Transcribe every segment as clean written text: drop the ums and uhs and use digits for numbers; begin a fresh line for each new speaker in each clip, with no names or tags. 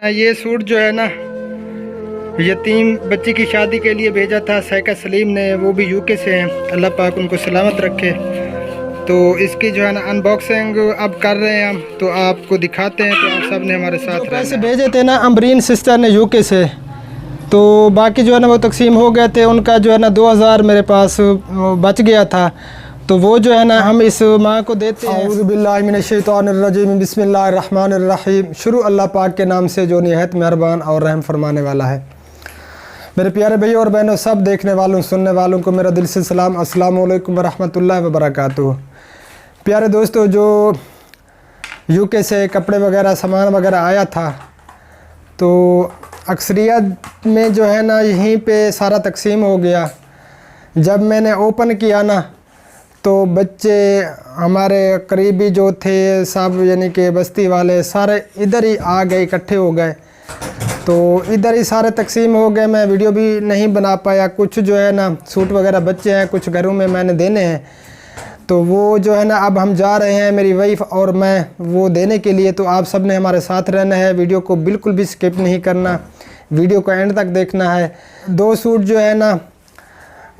ये सूट जो है ना, यतीम बच्ची की शादी के लिए भेजा था सैका सलीम ने, वो भी यूके से हैं। अल्लाह पाक उनको सलामत रखे। तो इसकी जो है ना अनबॉक्सिंग अब कर रहे हैं हम, तो आपको दिखाते हैं। तो आप सब ने हमारे साथ पैसे भेजे थे ना अमरीन सिस्टर ने यूके से, तो बाकी जो है ना वो तकसीम हो गए थे। उनका जो है ना 2000 मेरे पास बच गया था, तो वो जो है ना हम इस माँ को देते हैं। औज़ु बिल्लाहि मिनश्शैतानिर्रजीम, बिस्मिल्लाहिर्रहमानिर्रहीम। शुरू अल्लाह पाक के नाम से जो निहायत मेहरबान और रहम फरमाने वाला है। मेरे प्यारे भाई और बहनों, सब देखने वालों सुनने वालों को मेरा दिल से सलाम, अस्सलाम वालेकुम रहमतुल्लाहि व बरकातुहू। प्यारे दोस्तों, जो यूके से कपड़े वगैरह सामान वगैरह आया था, तो अक्सरियत में जो है ना यहीं पे सारा तकसीम हो गया। जब मैंने ओपन किया ना, तो बच्चे हमारे करीबी जो थे सब, यानी कि बस्ती वाले सारे इधर ही आ गए, इकट्ठे हो गए। तो इधर ही सारे तकसीम हो गए। मैं वीडियो भी नहीं बना पाया। कुछ जो है ना सूट वगैरह बच्चे हैं, कुछ घरों में मैंने देने हैं। तो वो जो है ना अब हम जा रहे हैं, मेरी वाइफ और मैं, वो देने के लिए। तो आप सब ने हमारे साथ रहना है, वीडियो को बिल्कुल भी स्किप नहीं करना, वीडियो को एंड तक देखना है। 2 सूट जो है ना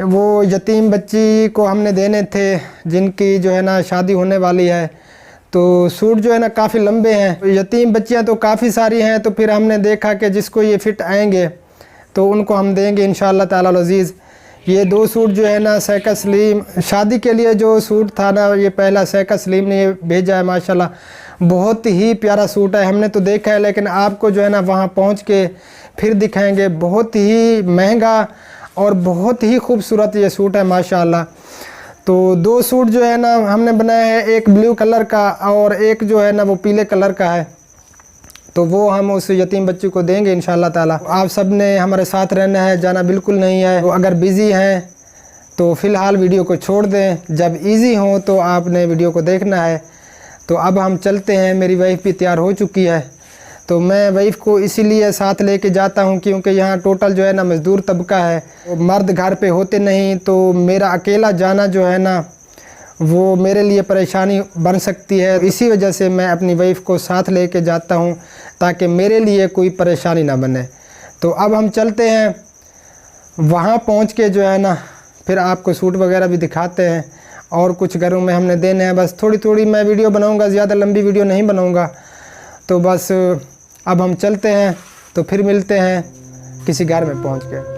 वो यतीम बच्ची को हमने देने थे, जिनकी जो है ना शादी होने वाली है। तो सूट जो है ना काफ़ी लंबे हैं, यतीम बच्चियां तो काफ़ी सारी हैं। तो फिर हमने देखा कि जिसको ये फ़िट आएंगे तो उनको हम देंगे इंशाअल्लाह ताला अज़ीज़। ये 2 सूट जो है ना सैका सलीम शादी के लिए जो सूट था ना, ये पहला सैका सलीम ने ये भेजा है। माशाल्लाह बहुत ही प्यारा सूट है। हमने तो देखा है, लेकिन आपको जो है ना वहाँ पहुँच के फिर दिखाएँगे। बहुत ही महंगा और बहुत ही खूबसूरत ये सूट है माशाल्लाह। तो 2 सूट जो है ना हमने बनाया है, एक ब्लू कलर का और एक जो है ना वो पीले कलर का है। तो वो हम उस यतीम बच्ची को देंगे इंशाअल्लाह ताला। आप सब ने हमारे साथ रहना है, जाना बिल्कुल नहीं है। तो अगर बिज़ी हैं तो फ़िलहाल वीडियो को छोड़ दें, जब इजी हो तो आपने वीडियो को देखना है। तो अब हम चलते हैं। मेरी वाइफ भी तैयार हो चुकी है। तो मैं वाइफ को इसीलिए साथ लेके जाता हूँ क्योंकि यहाँ टोटल जो है ना मज़दूर तबका है, मर्द घर पे होते नहीं। तो मेरा अकेला जाना जो है ना वो मेरे लिए परेशानी बन सकती है। इसी वजह से मैं अपनी वाइफ को साथ लेके जाता हूँ, ताकि मेरे लिए कोई परेशानी ना बने। तो अब हम चलते हैं। वहाँ पहुँच के जो है ना फिर आपको सूट वगैरह भी दिखाते हैं, और कुछ घरों में हमने देने हैं। बस थोड़ी थोड़ी मैं वीडियो बनाऊँगा, ज़्यादा लंबी वीडियो नहीं बनाऊँगा। तो बस अब हम चलते हैं, तो फिर मिलते हैं किसी घर में पहुंच के।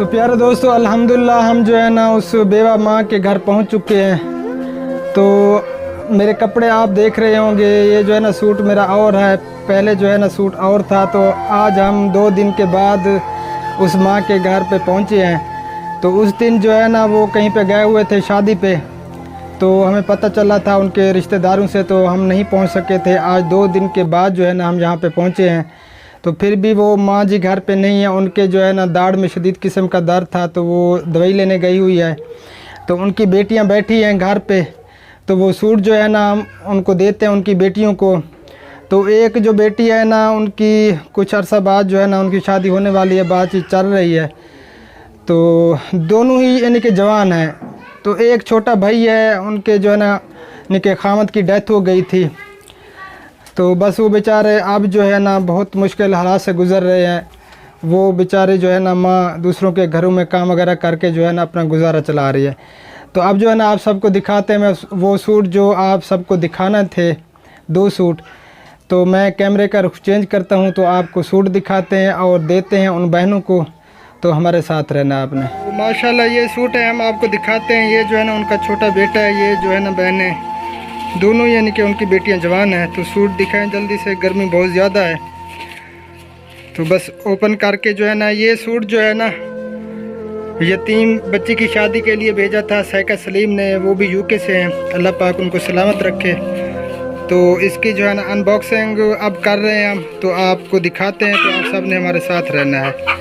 तो प्यारे दोस्तों, अल्हम्दुलिल्लाह हम जो है ना उस बेवा माँ के घर पहुंच चुके हैं। तो मेरे कपड़े आप देख रहे होंगे, ये जो है ना सूट मेरा और है, पहले जो है ना सूट और था। तो आज हम 2 दिन के बाद उस माँ के घर पे पहुँचे हैं। तो उस दिन जो है ना वो कहीं पे गए हुए थे शादी पे, तो हमें पता चला था उनके रिश्तेदारों से, तो हम नहीं पहुंच सके थे। आज 2 दिन के बाद जो है ना हम यहाँ पे पहुंचे हैं। तो फिर भी वो माँ जी घर पे नहीं है, उनके जो है ना दाढ़ में शदीद किस्म का दर्द था, तो वो दवाई लेने गई हुई है। तो उनकी बेटियां बैठी हैं घर पे, तो वो सूट जो है ना हम उनको देते हैं, उनकी बेटियों को। तो एक जो बेटी है ना उनकी कुछ अर्सा बाद जो है ना उनकी शादी होने वाली है, बातचीत चल रही है। तो दोनों ही यानी कि जवान हैं। तो एक छोटा भाई है, उनके जो है ना इनके खामद की डेथ हो गई थी। तो बस वो बेचारे अब जो है ना बहुत मुश्किल हालात से गुज़र रहे हैं। वो बेचारे जो है ना माँ दूसरों के घरों में काम वगैरह करके जो है ना अपना गुजारा चला रही है। तो अब जो है ना आप सबको दिखाते हैं, मैं वो सूट जो आप सबको दिखाना थे 2 सूट, तो मैं कैमरे का रुख चेंज करता हूँ, तो आपको सूट दिखाते हैं और देते हैं उन बहनों को। तो हमारे साथ रहना आपने। तो माशाल्लाह ये सूट है, हम आपको दिखाते हैं। ये जो है ना उनका छोटा बेटा है, ये जो है ना बहन है, दोनों यानी कि उनकी बेटियां जवान हैं। तो सूट दिखाएं जल्दी से, गर्मी बहुत ज़्यादा है। तो बस ओपन करके जो है ना ये सूट जो है ना यतीम बच्ची की शादी के लिए भेजा था सैका सलीम ने, वो भी यूके से हैं, अल्लाह पाक उनको सलामत रखे। तो इसकी जो है ना अनबॉक्सिंग अब कर रहे हैं हम, तो आपको दिखाते हैं। तो आप सब ने हमारे साथ रहना है।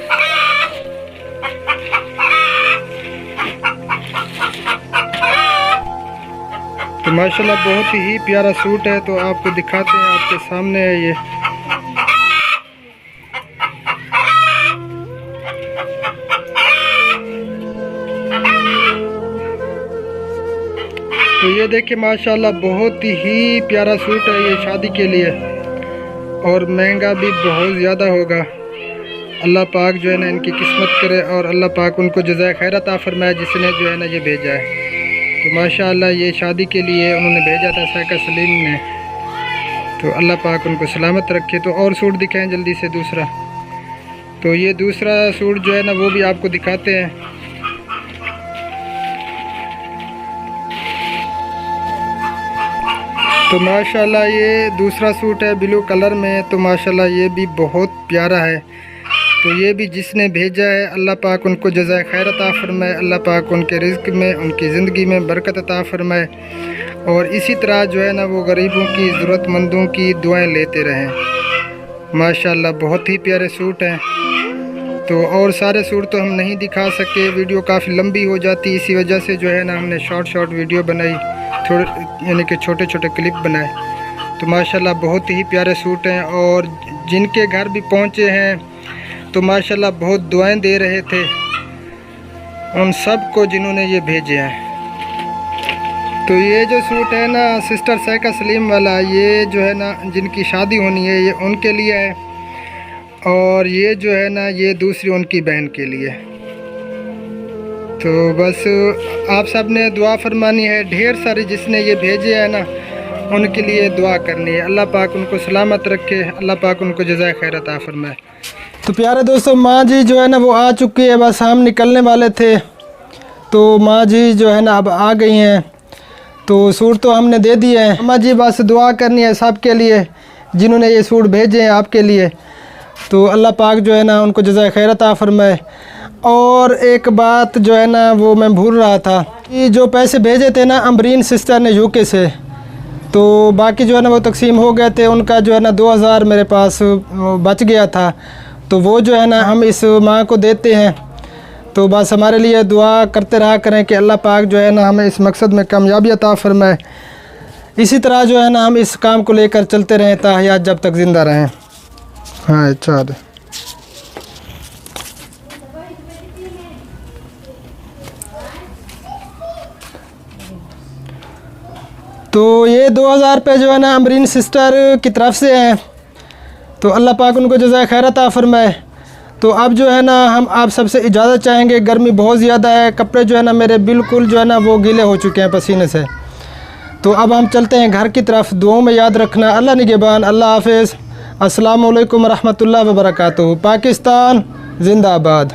तो माशाल्लाह बहुत ही प्यारा सूट है, तो आपको दिखाते हैं, आपके सामने है ये। तो ये देखिए माशाल्लाह बहुत ही प्यारा सूट है ये शादी के लिए, और महंगा भी बहुत ज़्यादा होगा। अल्लाह पाक जो है ना इनकी किस्मत करे, और अल्लाह पाक उनको जज़ाए खैर अता फरमाए जिसने जो है ना ये भेजा है। तो माशाअल्लाह ये शादी के लिए उन्होंने भेजा था सैका सलीम ने, तो अल्लाह पाक उनको सलामत रखे। तो और सूट दिखाएं जल्दी से दूसरा। तो ये दूसरा सूट जो है ना वो भी आपको दिखाते हैं। तो माशाअल्लाह ये दूसरा सूट है ब्लू कलर में, तो माशाअल्लाह ये भी बहुत प्यारा है। तो ये भी जिसने भेजा है अल्लाह पाक उनको जज़ाए खैर अता फरमाए, अल्लाह पाक उनके रिज़्क़ में, उनकी ज़िंदगी में बरकत अता फरमाए, और इसी तरह जो है ना वो गरीबों की, ज़रूरतमंदों की दुआएं लेते रहें। माशाअल्लाह बहुत ही प्यारे सूट हैं। तो और सारे सूट तो हम नहीं दिखा सके, वीडियो काफ़ी लंबी हो जाती, इसी वजह से जो है ना हमने शॉर्ट वीडियो बनाई, थोड़े यानी कि छोटे छोटे क्लिप बनाए। तो माशाअल्लाह बहुत ही प्यारे सूट हैं, और जिनके घर भी पहुँचे हैं तो माशाल्लाह बहुत दुआएं दे रहे थे उन सब को जिन्होंने ये भेजे हैं। तो ये जो सूट है ना सिस्टर सैका सलीम वाला, ये जो है ना जिनकी शादी होनी है ये उनके लिए है, और ये जो है ना ये दूसरी उनकी बहन के लिए। तो बस आप सब ने दुआ फरमानी है, ढेर सारी जिसने ये भेजे हैं ना उनके लिए दुआ करनी है। अल्लाह पाक उनको सलामत रखे, अल्लाह पाक उनको जज़ाए खैर अता फरमाए। तो प्यारे दोस्तों, माँ जी जो है ना वो आ चुकी है, बस हम निकलने वाले थे। तो माँ जी जो है ना अब आ गई हैं। तो सूट तो हमने दे दिए हैं। माँ जी बस दुआ करनी है सब के लिए जिन्होंने ये सूट भेजे हैं आपके लिए। तो अल्लाह पाक जो है ना उनको जज़ाए खैर अता फरमाए। और एक बात जो है ना वो मैं भूल रहा था कि जो पैसे भेजे थे ना अमरीन सिस्टर ने यूके से, तो बाकी जो है ना वो तकसीम हो गए थे। उनका जो है ना 2000 मेरे पास बच गया था, तो वो जो है ना हम इस माँ को देते हैं। तो बस हमारे लिए दुआ करते रहा करें कि अल्लाह पाक जो है ना हमें इस मकसद में कामयाबी अता फरमाए। इसी तरह जो है ना हम इस काम को लेकर चलते रहें ताहयात जब तक ज़िंदा रहें। हाँ अच्छा। तो ये 2000 रुपये जो है ना अमरीन सिस्टर की तरफ से हैं, तो अल्लाह पाक उनको जज़ाए खैर अता फरमाए। तो अब जो है ना हम आप सबसे इजाज़त चाहेंगे, गर्मी बहुत ज़्यादा है, कपड़े जो है ना मेरे बिल्कुल जो है ना वो गीले हो चुके हैं पसीने से। तो अब हम चलते हैं घर की तरफ। दुआओं में याद रखना। अल्लाह निगहबान। अल्लाह हाफ़िज़। अस्सलामु अलैकुम रहमतुल्लाहि व बरकातुहू। पाकिस्तान ज़िंदाबाद।